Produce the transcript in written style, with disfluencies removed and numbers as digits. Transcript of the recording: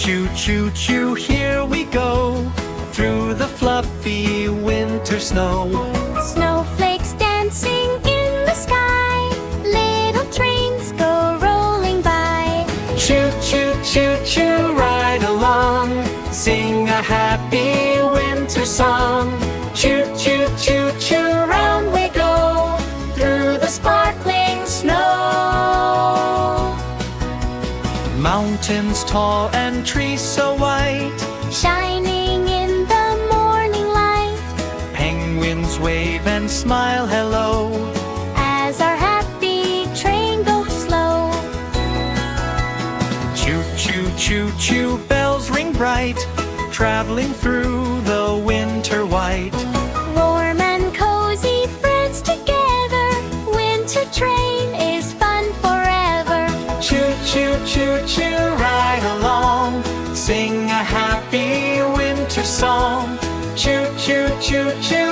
Choo, choo, choo, here we go, through the fluffy winter snow. Snowflakes dancing in the sky, little trains go rolling by. Choo, choo, choo, choo, ride along, sing a happy winter song. Choo, choo, choo, choo, round we go, through the sparkling snow. Mountains tall and trees so white, Shining in the morning light, penguins wave and smile hello, as our happy train goes slow. choo, choo, choo, choo, bells ring bright, traveling through the winter white. Warm and cozy friends together, winter train is fun forever. Choo, choo, choo, choo, ride along, sing a happy winter song. Choo, choo, choo, choo,